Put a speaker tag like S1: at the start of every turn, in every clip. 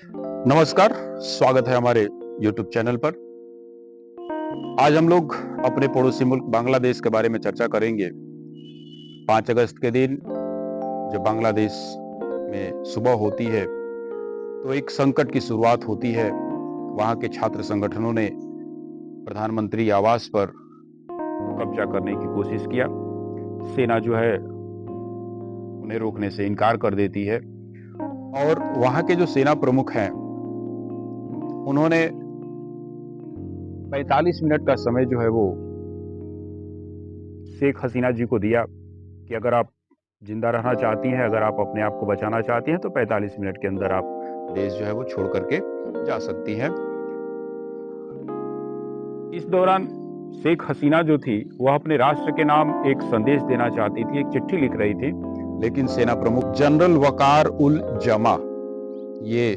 S1: नमस्कार, स्वागत है हमारे YouTube चैनल पर। आज हम लोग अपने पड़ोसी मुल्क बांग्लादेश के बारे में चर्चा करेंगे। 5 अगस्त के दिन जब बांग्लादेश में सुबह होती है, तो एक संकट की शुरुआत होती है। वहाँ के छात्र संगठनों ने प्रधानमंत्री आवास पर कब्जा करने की कोशिश किया। सेना जो है उन्हें रोकने से इनकार कर देती है और वहाँ के जो सेना प्रमुख हैं, उन्होंने 45 मिनट का समय जो है वो शेख हसीना जी को दिया कि अगर आप जिंदा रहना चाहती हैं, अगर आप अपने आप को बचाना चाहती हैं, तो 45 मिनट के अंदर आप देश जो है वो छोड़ करके जा सकती हैं। इस दौरान शेख हसीना जो थी, वह अपने राष्ट्र के नाम एक संदेश देना चाहती थी, एक चिट्ठी लिख रही थी, लेकिन सेना प्रमुख जनरल वकार उल जमा, ये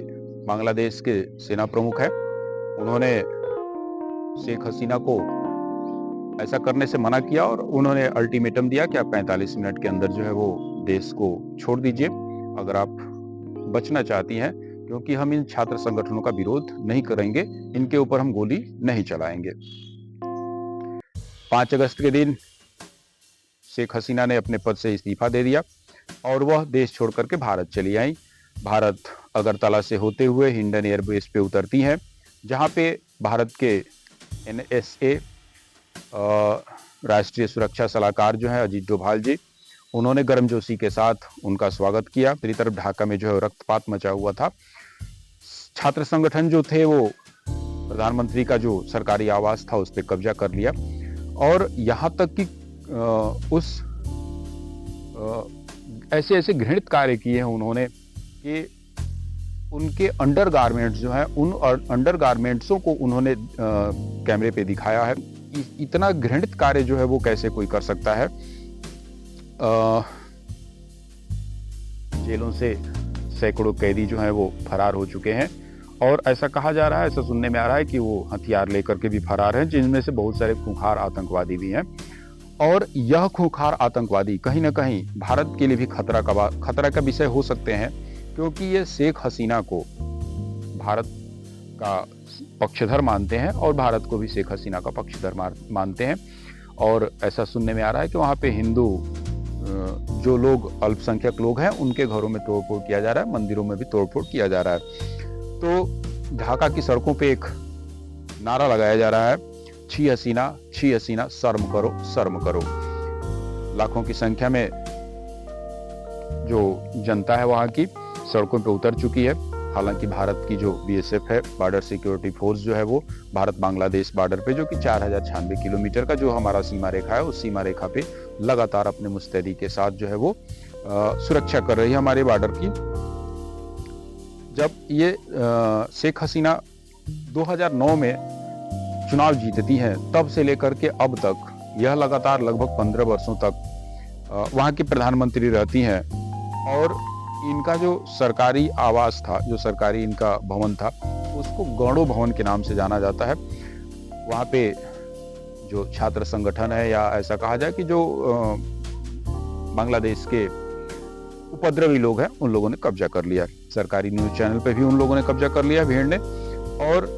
S1: बांग्लादेश के सेना प्रमुख हैं, उन्होंने शेख हसीना को ऐसा करने से मना किया और उन्होंने अल्टीमेटम दिया कि आप 45 मिनट के अंदर जो है वो देश को छोड़ दीजिए, अगर आप बचना चाहती हैं, क्योंकि हम इन छात्र संगठनों का विरोध नहीं करेंगे, इनके ऊपर हम गोली नहीं चलाएंगे। 5 अगस्त के दिन शेख हसीना ने अपने पद से इस्तीफा दे दिया और वह देश छोड़ करके भारत चली आई। भारत अगरतला से होते हुए हिंडन एयरबेस पे उतरती हैं, जहां पे भारत के NSA राष्ट्रीय सुरक्षा सलाहकार जो है अजीत डोभाल जी, उन्होंने गर्मजोशी के साथ उनका स्वागत किया। दूसरी तरफ ढाका में जो है रक्तपात मचा हुआ था। छात्र संगठन जो थे वो प्रधानमंत्री का जो सरकारी आवास था उस पर कब्जा कर लिया और यहाँ तक कि ऐसे ऐसे घृणित कार्य किए हैं उन्होंने कि उनके अंडरगारमेंट्स जो है, उन अंडरगारमेंट्सों को उन्होंने कैमरे पे दिखाया है। इतना घृणित कार्य जो है वो कैसे कोई कर सकता है। जेलों से सैकड़ों कैदी जो है वो फरार हो चुके हैं और ऐसा कहा जा रहा है, ऐसा सुनने में आ रहा है कि वो हथियार लेकर के भी फरार हैं, जिनमें से बहुत सारे खूंखार आतंकवादी भी हैं। और यह खूंखार आतंकवादी कहीं ना कहीं भारत के लिए भी खतरा का विषय हो सकते हैं, क्योंकि ये शेख हसीना को भारत का पक्षधर मानते हैं और भारत को भी शेख हसीना का पक्षधर मानते हैं। और ऐसा सुनने में आ रहा है कि वहाँ पे हिंदू जो लोग अल्पसंख्यक लोग हैं, उनके घरों में तोड़फोड़ किया जा रहा है, मंदिरों में भी तोड़फोड़ किया जा रहा है। तो ढाका की सड़कों पे एक नारा लगाया जा रहा है, छी हसीना शर्म करो शर्म करो। लाखों की संख्या में जो जनता है वहाँ की सड़कों पे उतर चुकी है। हालांकि भारत की जो BSF है, बॉर्डर सिक्योरिटी फोर्स जो है वो भारत बांग्लादेश बॉर्डर पे, जो कि 4096 किलोमीटर का जो हमारा सीमा रेखा है, उस सीमा रेखा पे लगातार अपने मुस्तैदी के साथ जो है वो सुरक्षा कर रही है हमारे बॉर्डर की। जब ये शेख हसीना 2009 में चुनाव जीतती हैं, तब से लेकर के अब तक यह लगातार लगभग 15 वर्षों तक वहाँ की प्रधानमंत्री रहती हैं और इनका जो सरकारी आवास था, जो सरकारी इनका भवन था, उसको गौड़ो भवन के नाम से जाना जाता है। वहाँ पे जो छात्र संगठन है, या ऐसा कहा जाए कि जो बांग्लादेश के उपद्रवी लोग हैं, उन लोगों ने कब्जा कर लिया। सरकारी न्यूज चैनल पे भी उन लोगों ने कब्जा कर लिया, भीड़ ने। और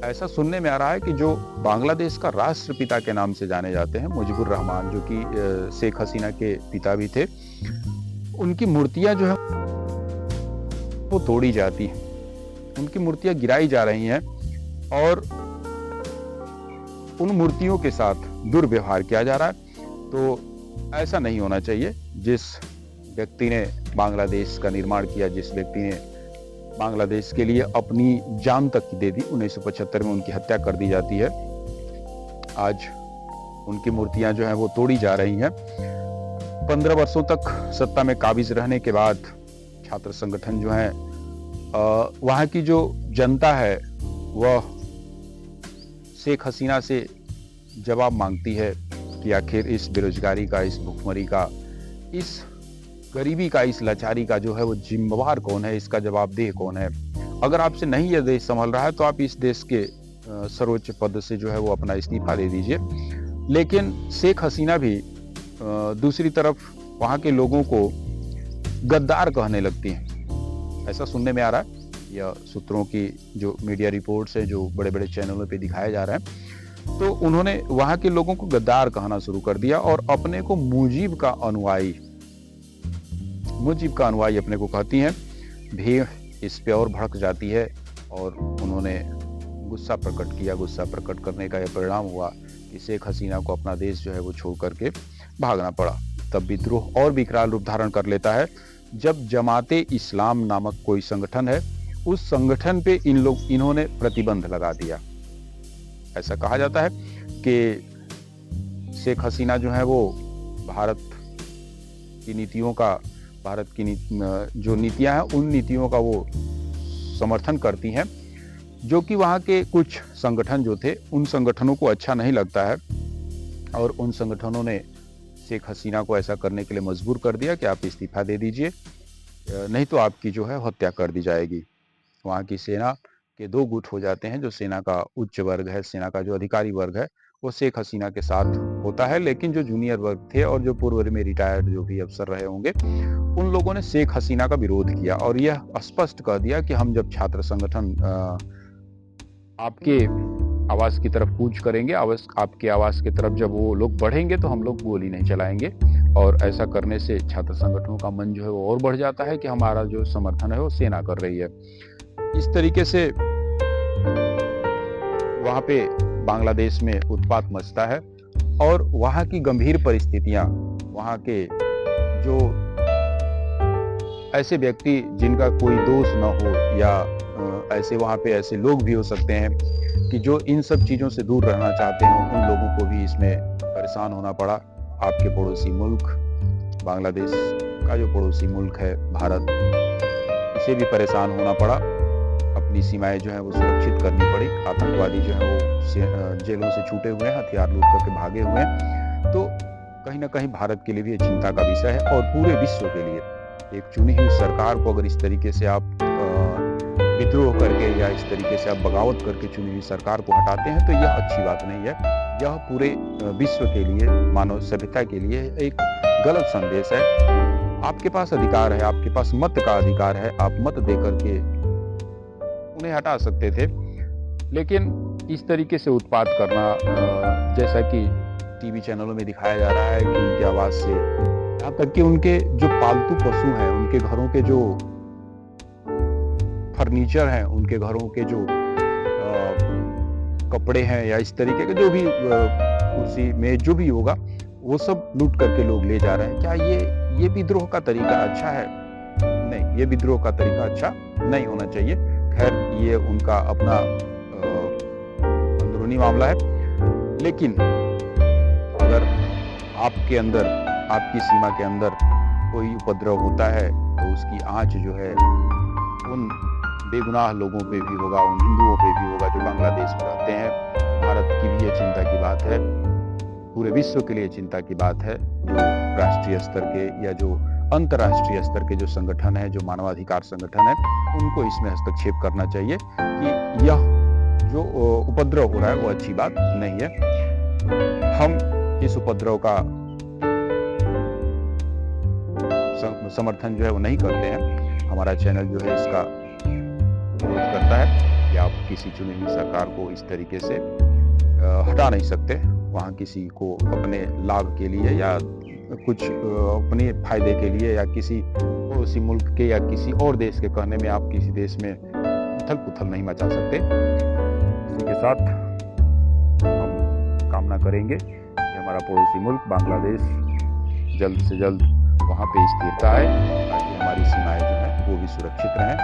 S1: ऐसा सुनने में आ रहा है कि जो बांग्लादेश का राष्ट्रपिता के नाम से जाने जाते हैं, मुजीबुर रहमान, जो कि शेख हसीना के पिता भी थे, उनकी मूर्तियां जो है वो तोड़ी जाती हैं, उनकी मूर्तियां गिराई जा रही हैं और उन मूर्तियों के साथ दुर्व्यवहार किया जा रहा है। तो ऐसा नहीं होना चाहिए। जिस व्यक्ति ने बांग्लादेश का निर्माण किया, जिस व्यक्ति ने बांग्लादेश के लिए अपनी जान तक दे दी, 1975 में उनकी हत्या कर दी जाती है। आज उनकी मूर्तियां जो है वो तोड़ी जा रही हैं। 15 वर्षों तक सत्ता में काबिज रहने के बाद छात्र संगठन जो है, वहाँ की जो जनता है, वह शेख हसीना से जवाब मांगती है कि आखिर इस बेरोजगारी का, इस भुखमरी का, इस गरीबी का, इस लाचारी का जो है वो जिम्मेवार कौन है, इसका जवाबदेह कौन है। अगर आपसे नहीं यह देश संभल रहा है तो आप इस देश के सर्वोच्च पद से जो है वो अपना इस्तीफा दे दीजिए। लेकिन शेख हसीना भी दूसरी तरफ वहाँ के लोगों को गद्दार कहने लगती हैं। ऐसा सुनने में आ रहा है या सूत्रों की जो मीडिया रिपोर्ट्स हैं, जो बड़े बड़े चैनलों पे दिखाया जा रहा है, तो उन्होंने वहाँ के लोगों को गद्दार कहना शुरू कर दिया और अपने को मुजीब का अनुयायी अपने को कहती हैं। भीड़ इस पे और भड़क जाती है और उन्होंने गुस्सा प्रकट किया। गुस्सा प्रकट करने का यह परिणाम हुआ कि शेख हसीना को अपना देश जो है वो छोड़ करके भागना पड़ा। तब विद्रोह और विकराल रूप धारण कर लेता है जब जमाते इस्लाम नामक कोई संगठन है, उस संगठन पे इन्होंने प्रतिबंध लगा दिया। ऐसा कहा जाता है कि शेख हसीना जो है वो भारत की जो नीतियां हैं, उन नीतियों का वो समर्थन करती हैं, जो कि वहाँ के कुछ संगठन जो थे, उन संगठनों को अच्छा नहीं लगता है और उन संगठनों ने शेख हसीना को ऐसा करने के लिए मजबूर कर दिया कि आप इस्तीफा दे दीजिए, नहीं तो आपकी जो है हत्या कर दी जाएगी। वहाँ की सेना के दो गुट हो जाते हैं। जो सेना का उच्च वर्ग है, सेना का जो अधिकारी वर्ग है, वो शेख हसीना के साथ होता है, लेकिन जो जूनियर वर्ग थे और जो पूर्व में रिटायर्ड जो भी अफसर रहे होंगे, उन लोगों ने शेख हसीना का विरोध किया और यह स्पष्ट कह दिया कि हम जब छात्र संगठन आपके आवास की तरफ कूच करेंगे, आपके आवास की तरफ जब वो लोग बढ़ेंगे तो हम लोग गोली नहीं चलाएंगे। और ऐसा करने से छात्र संगठनों का मन जो है वो और बढ़ जाता है कि हमारा जो समर्थन है वो सेना कर रही है। इस तरीके से वहाँ पे बांग्लादेश में उत्पात मचता है और वहाँ की गंभीर परिस्थितियाँ, वहाँ के जो ऐसे व्यक्ति जिनका कोई दोष न हो या ऐसे वहाँ पे ऐसे लोग भी हो सकते हैं कि जो इन सब चीज़ों से दूर रहना चाहते हैं, उन लोगों को भी इसमें परेशान होना पड़ा। आपके पड़ोसी मुल्क बांग्लादेश का जो पड़ोसी मुल्क है भारत, इसे भी परेशान होना पड़ा। अपनी सीमाएं जो है वो सुरक्षित करनी पड़ी। आतंकवादी जो है वो जेलों से छूटे हुए हैं, हथियार लूट करके भागे हुए हैं। तो कहीं ना कहीं भारत के लिए भी चिंता का विषय है और पूरे विश्व के लिए। एक चुनी हुई सरकार को अगर इस तरीके से आप विद्रोह करके या इस तरीके से आप बगावत करके चुनी हुई सरकार को हटाते हैं तो यह अच्छी बात नहीं है। यह पूरे विश्व के लिए, मानव सभ्यता के लिए एक गलत संदेश है। आपके पास अधिकार है, आपके पास मत का अधिकार है, आप मत दे करके उन्हें हटा सकते थे, लेकिन इस तरीके से उत्पात करना, जैसा कि टीवी चैनलों में दिखाया जा रहा है कि उनकी आवाज से, यहाँ तक कि उनके जो पालतू पशु हैं, उनके घरों के जो फर्नीचर हैं, उनके घरों के जो कपड़े हैं या इस तरीके के जो भी कुर्सी मेज जो भी होगा, वो सब लूट करके लोग ले जा रहे हैं। क्या ये विद्रोह का तरीका अच्छा है? नहीं, ये विद्रोह का तरीका अच्छा नहीं होना चाहिए। खैर, ये उनका अपना अंदरूनी मामला है, लेकिन अगर आपके अंदर, आपकी सीमा के अंदर कोई उपद्रव होता है तो उसकी आंच जो है उन बेगुनाह लोगों पे भी होगा, उन हिंदुओं पे भी होगा जो बांग्लादेश में रहते हैं। भारत की भी ये चिंता की बात है, पूरे विश्व के लिए चिंता की बात है। जो राष्ट्रीय स्तर के या जो अंतर्राष्ट्रीय स्तर के जो संगठन है, जो मानवाधिकार संगठन है, उनको इसमें हस्तक्षेप करना चाहिए कि यह जो उपद्रव हो रहा है वो अच्छी बात नहीं है। हम इस उपद्रव का समर्थन जो है वो नहीं करते हैं। हमारा चैनल जो है इसका विरोध करता है कि आप किसी चुनी हुई सरकार को इस तरीके से हटा नहीं सकते। वहाँ किसी को अपने लाभ के लिए या कुछ अपने फायदे के लिए या किसी पड़ोसी मुल्क के या किसी और देश के कहने में आप किसी देश में उथल पुथल नहीं मचा सकते। इसी के साथ हम कामना करेंगे कि हमारा पड़ोसी मुल्क बांग्लादेश जल्द से जल्द वहाँ पे स्थिरता है, ताकि हमारी सीमाएं जो हैं वो भी सुरक्षित रहें।